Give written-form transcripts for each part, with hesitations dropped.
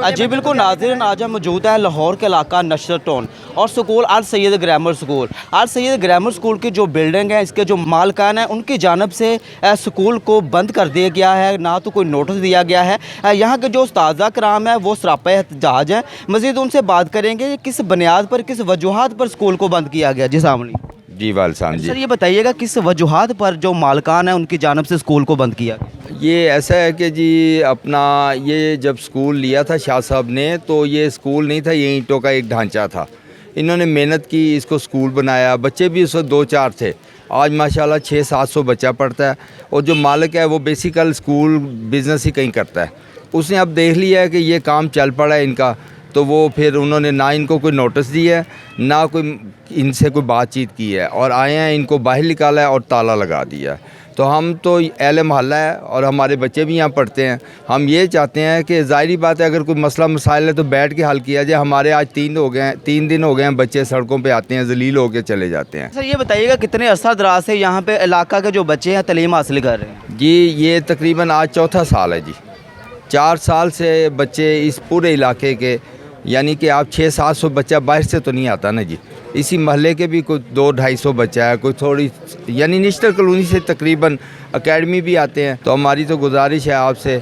जी बिल्कुल नाज़रीन, आज हम मौजूद हैं लाहौर के इलाका नशर टाउन और स्कूल अल सैयद ग्रामर स्कूल। अल सैयद ग्रामर स्कूल की जो बिल्डिंग है, इसके जो मालकान हैं, उनकी जानब से स्कूल को बंद कर दिया गया है, ना तो कोई नोटिस दिया गया है। यहाँ के जो उस्ताज़ा कराम है वो सरापा एहतजाज हैं। मज़ीद उनसे बात करेंगे किस बुनियाद पर, किस वजूहात पर स्कूल को बंद किया गया। जी सामने जी वालसान जी। सर ये बताइएगा किस वजूहात पर जो मालकान है उनकी जानब से स्कूल को बंद किया गया? ये ऐसा है कि जी अपना ये जब स्कूल लिया था शाह साहब ने, तो ये स्कूल नहीं था, ये ईंटों का एक ढांचा था। इन्होंने मेहनत की, इसको स्कूल बनाया, बच्चे भी उस वक्त 2-4 थे। आज माशाल्लाह 600-700 बच्चा पढ़ता है। और जो मालिक है वो बेसिकल स्कूल बिज़नेस ही कहीं करता है। उसने अब देख लिया है कि ये काम चल पड़ा है इनका, तो वो फिर उन्होंने ना इनको कोई नोटिस दिया है, ना कोई इनसे कोई बातचीत की है, और आए हैं इनको बाहर निकाला है और ताला लगा दिया है। तो हम तो अहले मोहल्ला है और हमारे बच्चे भी यहाँ पढ़ते हैं। हम ये चाहते हैं कि ज़ाहिरी बात है, अगर कोई मसला मसाइल है तो बैठ के हल किया जाए। हमारे आज 3 दिन हो गए हैं, बच्चे सड़कों पे आते हैं, जलील होकर चले जाते हैं। सर ये बताइएगा कितने अरसा दराज से यहाँ पे इलाका के जो बच्चे हैं तालीम हासिल कर रहे हैं? जी ये तकरीबन आज चौथा साल है जी। 4 साल से बच्चे इस पूरे इलाके के, यानी कि आप 600-700 बच्चा बाहर से तो नहीं आता ना जी। इसी महल्ले के भी कोई 200-250 बच्चा है, कोई थोड़ी यानी निश्तर कॉलोनी से तकरीबन एकेडमी भी आते हैं। तो हमारी तो गुजारिश है आपसे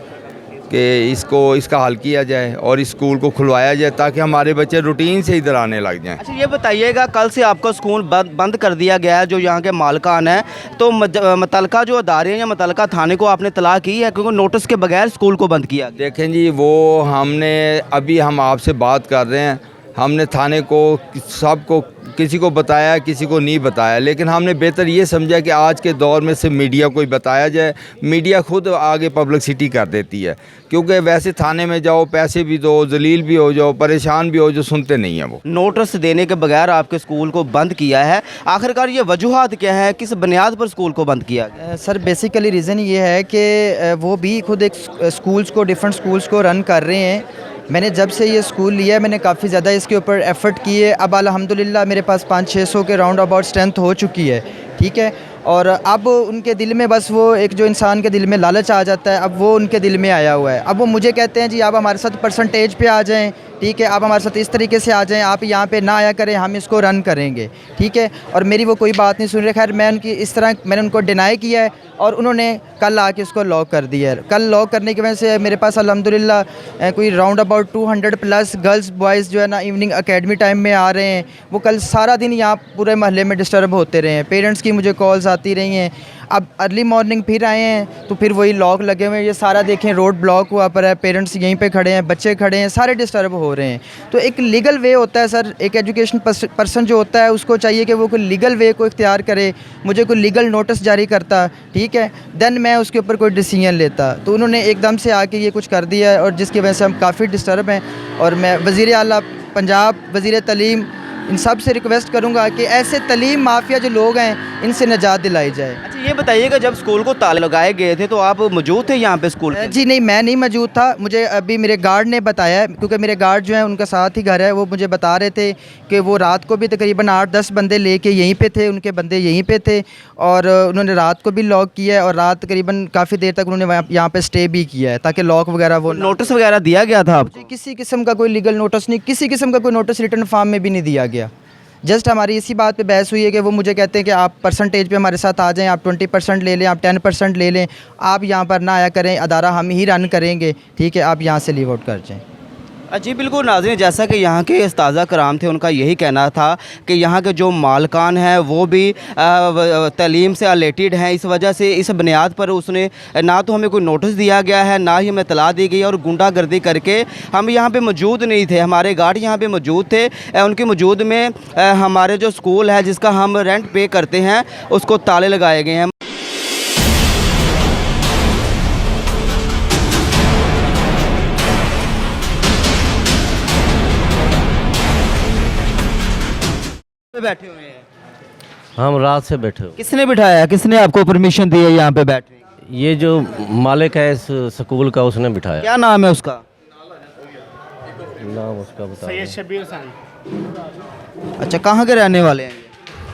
कि इसका हल किया जाए और इस स्कूल को खुलवाया जाए, ताकि हमारे बच्चे रूटीन से इधर आने लग जाएं। अच्छा ये बताइएगा, कल से आपका स्कूल बंद कर दिया गया है, जो यहाँ के मालकान हैं, तो मुतलका जो अदारे हैं या मुतलका थाने को आपने तलाह की है, क्योंकि नोटिस के बगैर स्कूल को बंद किया? देखें जी, वो हमने अभी हम आपसे बात कर रहे हैं, हमने थाने को सबको किसी को बताया, किसी को नहीं बताया, लेकिन हमने बेहतर ये समझा कि आज के दौर में सिर्फ मीडिया को ही बताया जाए। मीडिया खुद आगे पब्लिसिटी कर देती है, क्योंकि वैसे थाने में जाओ, पैसे भी दो, जलील भी हो जाओ, परेशान भी हो, जो सुनते नहीं हैं। वो नोटिस देने के बगैर आपके स्कूल को बंद किया है, आखिरकार ये वजूहात क्या है, किस बुनियाद पर स्कूल को बंद किया गया? सर बेसिकली रीज़न ये है कि वो भी खुद एक स्कूल्स को, डिफरेंट स्कूल्स को रन कर रहे हैं। मैंने जब से ये स्कूल लिया है, मैंने काफ़ी ज़्यादा इसके ऊपर एफ़र्ट किए। अब अल्हम्दुलिल्लाह मेरे पास 500-600 के राउंड अबाउट स्ट्रेंथ हो चुकी है, ठीक है। और अब उनके दिल में बस वो एक जो इंसान के दिल में लालच आ जाता है, अब वो उनके दिल में आया हुआ है। अब वो मुझे कहते हैं जी आप हमारे साथ परसेंटेज पे आ जाएं, ठीक है, आप हमारे साथ इस तरीके से आ जाएं, आप यहाँ पे ना आया करें, हम इसको रन करेंगे, ठीक है। और मेरी वो कोई बात नहीं सुन रहे। खैर मैं उनकी इस तरह मैंने उनको डिनाई किया है और उन्होंने कल आके इसको लॉक कर दिया है। कल लॉक करने की वजह से मेरे पास अल्हम्दुलिल्लाह कोई round about 200 plus girls boys जो है ना इवनिंग एकेडमी टाइम में आ रहे हैं। वो कल सारा दिन यहाँ पूरे महल्ले में डिस्टर्ब होते रहे हैं, पेरेंट्स की मुझे कॉल्स आती रही हैं। अब अर्ली मॉर्निंग फिर आए हैं तो फिर वही लॉक लगे हुए हैं। ये सारा देखें रोड ब्लॉक हुआ पर है, पेरेंट्स यहीं पे खड़े हैं, बच्चे खड़े हैं, सारे डिस्टर्ब हो रहे हैं। तो एक लीगल वे होता है सर, एक एजुकेशन पर्सन जो होता है उसको चाहिए कि वो कोई लीगल वे को इख्तियार करे। मुझे कोई लीगल नोटिस जारी करता, ठीक है, देन मैं उसके ऊपर कोई डिसीजन लेता। तो उन्होंने एकदम से आके ये कुछ कर दिया है और जिसकी वजह से हम काफ़ी डिस्टर्ब हैं। और मैं वज़ीर आला पंजाब, वज़ीर तलीम, इन सब से रिक्वेस्ट करूंगा कि ऐसे तलीम माफिया जो लोग हैं इनसे निजात दिलाई जाए। अच्छा ये बताइएगा, जब स्कूल को ताले लगाए गए थे तो आप मौजूद थे यहाँ पे स्कूल के? जी नहीं, मैं नहीं मौजूद था। मुझे अभी मेरे गार्ड ने बताया, क्योंकि मेरे गार्ड जो हैं उनका साथ ही घर है, वो मुझे बता रहे थे कि वो रात को भी तकरीबन 8-10 बंदे लेके यहीं पे थे, उनके बंदे यहीं पे थे और उन्होंने रात को भी लॉक किया है और रात तकरीबन काफ़ी देर तक उन्होंने यहाँ पे स्टे भी किया है ताकि लॉक वगैरह वो नोटिस वगैरह दिया गया था आपको? किसी किस्म का कोई लीगल नोटिस नहीं, किसी किस्म का कोई नोटिस रिटर्न फॉर्म में भी नहीं दिया गया। जस्ट हमारी इसी बात पे बहस हुई है कि वो मुझे कहते हैं कि आप परसेंटेज पे हमारे साथ आ जाएं, आप 20% ले लें, आप 10% ले लें, आप यहाँ पर ना आया करें, अदारा हम ही रन करेंगे, ठीक है, आप यहाँ से लीव आउट कर जाएं। जी बिल्कुल नाज़रीन, जैसा कि यहाँ के उस्ताज़ा कराम थे, उनका यही कहना था कि यहाँ के जो मालकान हैं वो भी तालीम से रिलेटेड हैं। इस वजह से इस बुनियाद पर उसने ना तो हमें कोई नोटिस दिया गया है, ना ही हमें इत्तला दी गई और गुंडागर्दी करके हम यहाँ पे मौजूद नहीं थे। हमारे गार्ड यहाँ पे मौजूद थे, उनकी मौजूद में हमारे जो स्कूल है जिसका हम रेंट पे करते हैं उसको ताले लगाए गए हैं। बैठे हुए हैं हम रात से बैठे हो। किसने बिठाया है, किसने आपको परमिशन दी है यहाँ पे बैठने की? ये जो मालिक है इस स्कूल का उसने बिठाया। क्या नाम है उसका? नाम उसका बता। सैयद शबीर खान। अच्छा, कहाँ के रहने वाले हैं?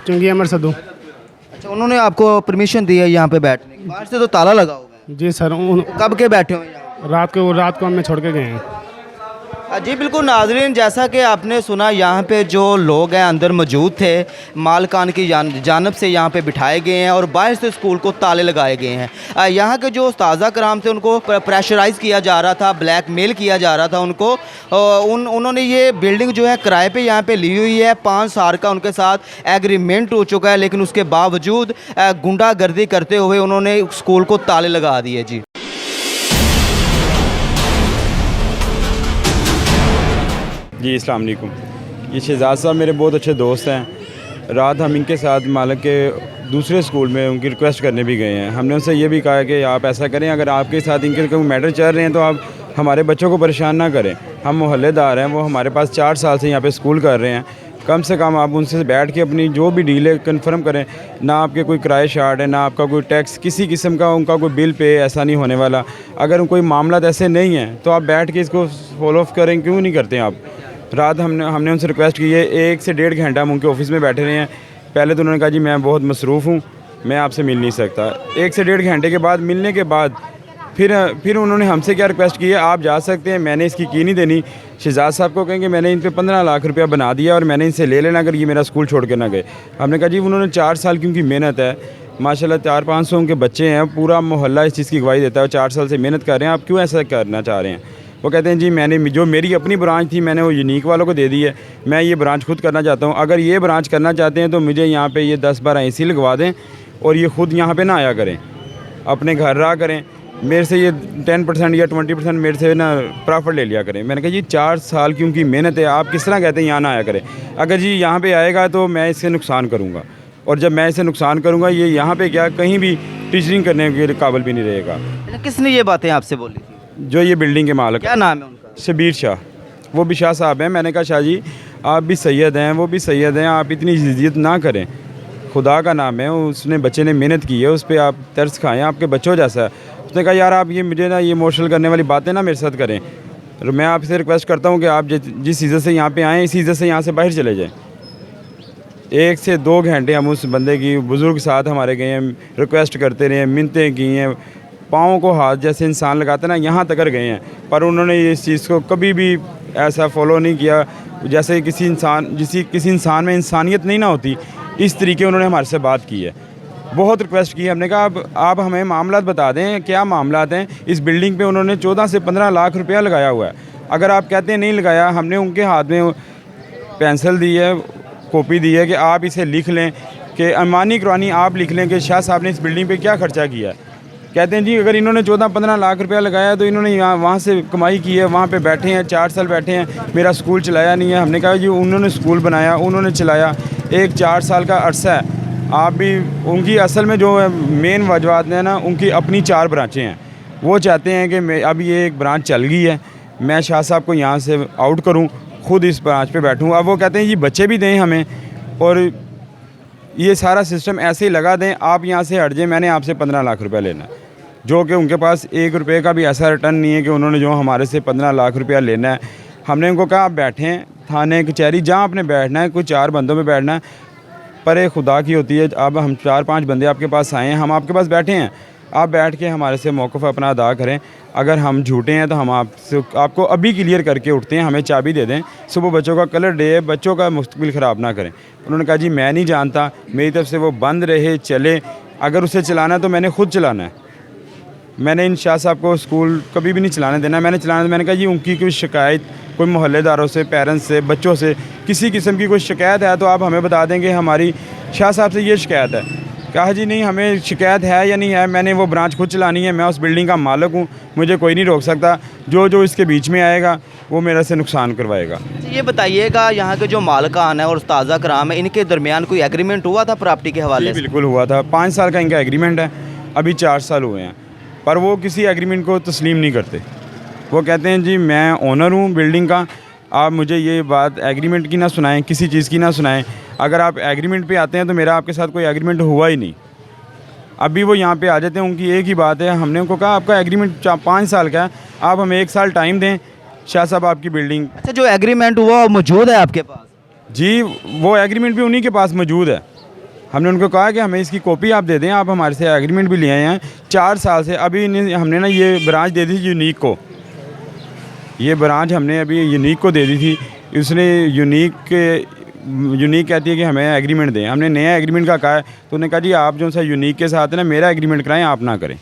चुंगी अमर सदू। अच्छा, उन्होंने आपको परमिशन दी है यहाँ पे बैठने की? बाहर से तो ताला लगा होगा। जी सर, कब के बैठे हुए हैं यहाँ? रात को हमें छोड़ के गए हैं। जी बिल्कुल नाजरीन, जैसा कि आपने सुना यहाँ पे जो लोग हैं अंदर मौजूद थे, मालकान की जानब से यहाँ पे बिठाए गए हैं और बाहर से स्कूल को ताले लगाए गए हैं। यहाँ के जो उस्ताज़ा कराम थे उनको प्रेशराइज़ किया जा रहा था, ब्लैकमेल किया जा रहा था उनको। उन्होंने ये बिल्डिंग जो है किराए पे यहाँ पे ली हुई है, 5 साल का उनके साथ एग्रीमेंट हो चुका है, लेकिन उसके बावजूद गुंडागर्दी करते हुए उन्होंने स्कूल को ताले लगा दिए। जी जी अस्सलाम वालेकुम। ये शहजाद साहब मेरे बहुत अच्छे दोस्त हैं। रात हम इनके साथ मालक के दूसरे स्कूल में उनकी रिक्वेस्ट करने भी गए हैं। हमने उनसे ये भी कहा कि आप ऐसा करें, अगर आपके साथ इनके कोई मैटर चल रहे हैं तो आप हमारे बच्चों को परेशान ना करें। हम मोहल्लेदार हैं, वो हमारे पास 4 साल से यहाँ पे स्कूल कर रहे हैं। कम से कम आप उनसे बैठ के अपनी जो भी डील है कन्फर्म करें। ना आपके कोई किराए शार्ट है, ना आपका कोई टैक्स, किसी किस्म का उनका कोई बिल पे, ऐसा नहीं होने वाला। अगर कोई मामला ऐसे नहीं है तो आप बैठ के इसको फॉलो अप करें, क्यों नहीं करते आप। रात हमने उनसे रिक्वेस्ट की है, 1 से 1.5 घंटा हम उनके ऑफिस में बैठे रहे हैं। पहले तो उन्होंने कहा जी मैं बहुत मसरूफ़ हूँ, मैं आपसे मिल नहीं सकता। 1 से 1.5 घंटे के बाद मिलने के बाद फिर उन्होंने हमसे क्या रिक्वेस्ट की है, आप जा सकते हैं, मैंने इसकी की नहीं देनी। शहजाद साहब को कहेंगे मैंने इन पे 15 लाख रुपया बना दिया और मैंने इनसे ले लेना अगर ये मेरा स्कूल छोड़ के ना गए। हमने कहा जी उन्होंने 4 साल की उनकी मेहनत है, माशाल्लाह 400-500 उनके बच्चे हैं, पूरा मोहल्ला इस चीज़ की गवाही देता है। 4 साल से मेहनत कर रहे हैं, आप क्यों ऐसा करना चाह रहे हैं। वो कहते हैं जी मैंने जो मेरी अपनी ब्रांच थी मैंने वो यूनिक वालों को दे दी है, मैं ये ब्रांच खुद करना चाहता हूँ। अगर ये ब्रांच करना चाहते हैं तो मुझे यहाँ पे ये 10-12 AC लगवा दें और ये ख़ुद यहाँ पे ना आया करें, अपने घर रहा करें। मेरे से ये 10% या 20% मेरे से ना प्रॉफिट ले लिया करें। मैंने कहा जी 4 साल की उनकी मेहनत है, आप किस तरह कहते हैं यहाँ ना आया करें। अगर जी यहाँ पे आएगा तो मैं इससे नुकसान करूँगा, और जब मैं इसे नुकसान करूँगा ये यहाँ पे क्या कहीं भी टीचरिंग करने के काबिल भी नहीं रहेगा। किसने ये बातें आपसे बोली थी? जो ये बिल्डिंग के मालिक, क्या नाम है उनका? शबीर शाह, वो भी शाह साहब हैं। मैंने कहा शाह जी आप भी सैयद हैं, वो भी सैयद हैं, आप इतनी इज़्ज़त ना करें, खुदा का नाम है, उसने बच्चे ने मेहनत की है, उस पर आप तरस खाएँ, आपके बच्चों जैसा है। उसने कहा यार आप ये मुझे ना ये इमोशनल करने वाली बातें ना मेरे साथ करें। और मैं आपसे रिक्वेस्ट करता हूँ कि आप जिस इज़्ज़त से यहाँ पे आएँ इसी इज़्ज़त से यहाँ से बाहर चले जाएँ। 1 से 2 घंटे हम उस बंदे की बुज़ुर्ग साथ हमारे गए हैं, रिक्वेस्ट करते रहे, मिन्नतें की हैं, पाँव को हाथ जैसे इंसान लगाते ना यहाँ तक गए हैं, पर उन्होंने इस चीज़ को कभी भी ऐसा फॉलो नहीं किया। जैसे किसी इंसान में इंसानियत नहीं ना होती, इस तरीके उन्होंने हमारे से बात की है। बहुत रिक्वेस्ट की है, हमने कहा आप हमें मामला बता दें, क्या मामला हैं। इस बिल्डिंग पे उन्होंने 14 से 15 लाख रुपया लगाया हुआ है। अगर आप कहते हैं नहीं लगाया, हमने उनके हाथ में पेंसिल दी है, कॉपी दी है कि आप इसे लिख लें कि अमानी कुरानी आप लिख लें कि शाह साहब ने इस बिल्डिंग पे क्या खर्चा किया है। कहते हैं जी अगर इन्होंने 14-15 लाख रुपया लगाया तो इन्होंने यहाँ वहाँ से कमाई की है, वहाँ पे बैठे हैं, 4 साल बैठे हैं, मेरा स्कूल चलाया नहीं है। हमने कहा जी उन्होंने स्कूल बनाया, उन्होंने चलाया, एक 4 साल का अरसा है। आप भी उनकी असल में जो मेन वजूहत है ना, उनकी अपनी 4 ब्रांचें हैं। वो चाहते हैं कि मैं अब ये एक ब्रांच चल गई है, मैं शाह साहब को यहाँ से आउट करूँ, ख़ुद इस ब्रांच पे बैठूँ। अब वो कहते हैं जी बच्चे भी दें हमें और ये सारा सिस्टम ऐसे ही लगा दें, आप यहाँ से हट जाएँ, मैंने आपसे 15 लाख रुपया लेना है। जो कि उनके पास 1 रुपये का भी ऐसा रिटर्न नहीं है कि उन्होंने जो हमारे से 15 लाख रुपया लेना है। हमने उनको कहा आप बैठें, थाने कचहरी जहाँ आपने बैठना है, कुछ 4 बंदों पे बैठना है, पर खुदा की होती है। अब हम 4-5 बंदे आपके पास आए हैं, हम आपके पास बैठे हैं, आप बैठ के हमारे से मौक़िफ़ अपना अदा करें। अगर हम झूठे हैं तो हम आपको अभी क्लियर करके उठते हैं, हमें चाबी दे दें। सुबह बच्चों का कलर डे है, बच्चों का मुस्तकबिल ख़राब ना करें। उन्होंने कहा जी मैं नहीं जानता, मेरी तरफ से वो बंद रहे चले, अगर उसे चलाना है तो मैंने ख़ुद चलाना है। मैंने इन शाह साहब को स्कूल कभी भी नहीं चलाने देना, मैंने कहा जी उनकी कोई शिकायत, कोई मोहल्लेदारों से, पेरेंट्स से, बच्चों से किसी किस्म की कोई शिकायत है तो आप हमें बता देंगे हमारी शाह साहब से ये शिकायत है। कहा जी नहीं हमें शिकायत है या नहीं है, मैंने वो ब्रांच खुद चलानी है, मैं उस बिल्डिंग का मालिक हूँ, मुझे कोई नहीं रोक सकता। जो इसके बीच में आएगा वो मेरे से नुकसान करवाएगा। ये बताइएगा यहाँ के जो मालकान है और उस्ताज़ा कराम है, इनके दरमियान कोई एग्रीमेंट हुआ था प्रॉपर्टी के हवाले से? बिल्कुल हुआ था, 5 साल का इनका एग्रीमेंट है, अभी 4 साल हुए हैं, पर वो किसी एग्रीमेंट को तस्लीम नहीं करते। वो कहते हैं जी मैं ओनर हूँ बिल्डिंग का, आप मुझे ये बात एग्रीमेंट की ना सुनाएं, किसी चीज़ की ना सुनाएं। अगर आप एग्रीमेंट पे आते हैं तो मेरा आपके साथ कोई एग्रीमेंट हुआ ही नहीं। अभी वो यहाँ पे आ जाते हैं, उनकी एक ही बात है, हमने उनको कहा आपका एग्रीमेंट 5 साल का है, आप हमें 1 साल टाइम दें, शाह साहब आपकी बिल्डिंग। अच्छा जो एग्रीमेंट हुआ वो मौजूद है आपके पास? जी वो एग्रीमेंट भी उन्हीं के पास मौजूद है। हमने उनको कहा कि हमें इसकी कॉपी आप दे दें, आप हमारे से एग्रीमेंट भी ले आए हैं 4 साल से। अभी हमने ना ये ब्रांच दे दी यूनिक को, ये ब्रांच हमने अभी यूनिक को दे दी थी, उसने यूनिक कहती है कि हमें एग्रीमेंट दें। हमने नया एग्रीमेंट का कहा है तो उन्होंने कहा जी आप जो सा यूनिक के साथ है ना मेरा एग्रीमेंट कराएं, आप ना करें।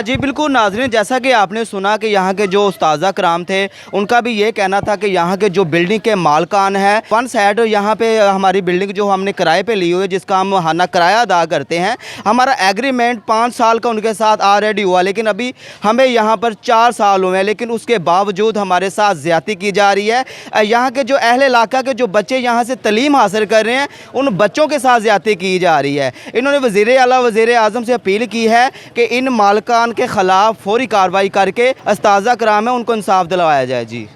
जी बिल्कुल नाज़रीन, जैसा कि आपने सुना कि यहाँ के जो उस्ताज़ा कराम थे उनका भी ये कहना था कि यहाँ के जो बिल्डिंग के मालकान हैं, वन साइड यहाँ पे हमारी बिल्डिंग जो हमने किराए पे ली हुई है, जिसका हम हाना किराया अदा करते हैं, हमारा एग्रीमेंट 5 साल का उनके साथ ऑलरेडी हुआ, लेकिन अभी हमें यहाँ पर 4 साल हुए हैं, लेकिन उसके बावजूद हमारे साथ ज़्यादती की जा रही है। यहाँ के जो अहले इलाका के जो बच्चे यहाँ से तलीम हासिल कर रहे हैं उन बच्चों के साथ ज़्यादती की जा रही है। इन्होंने वज़ीर आला वज़ीर आज़म से अपील की है कि इन मालकान के ख़िलाफ़ फौरी कार्रवाई करके उस्ताज़ा कराम है उनको इंसाफ दिलवाया जाए। जी।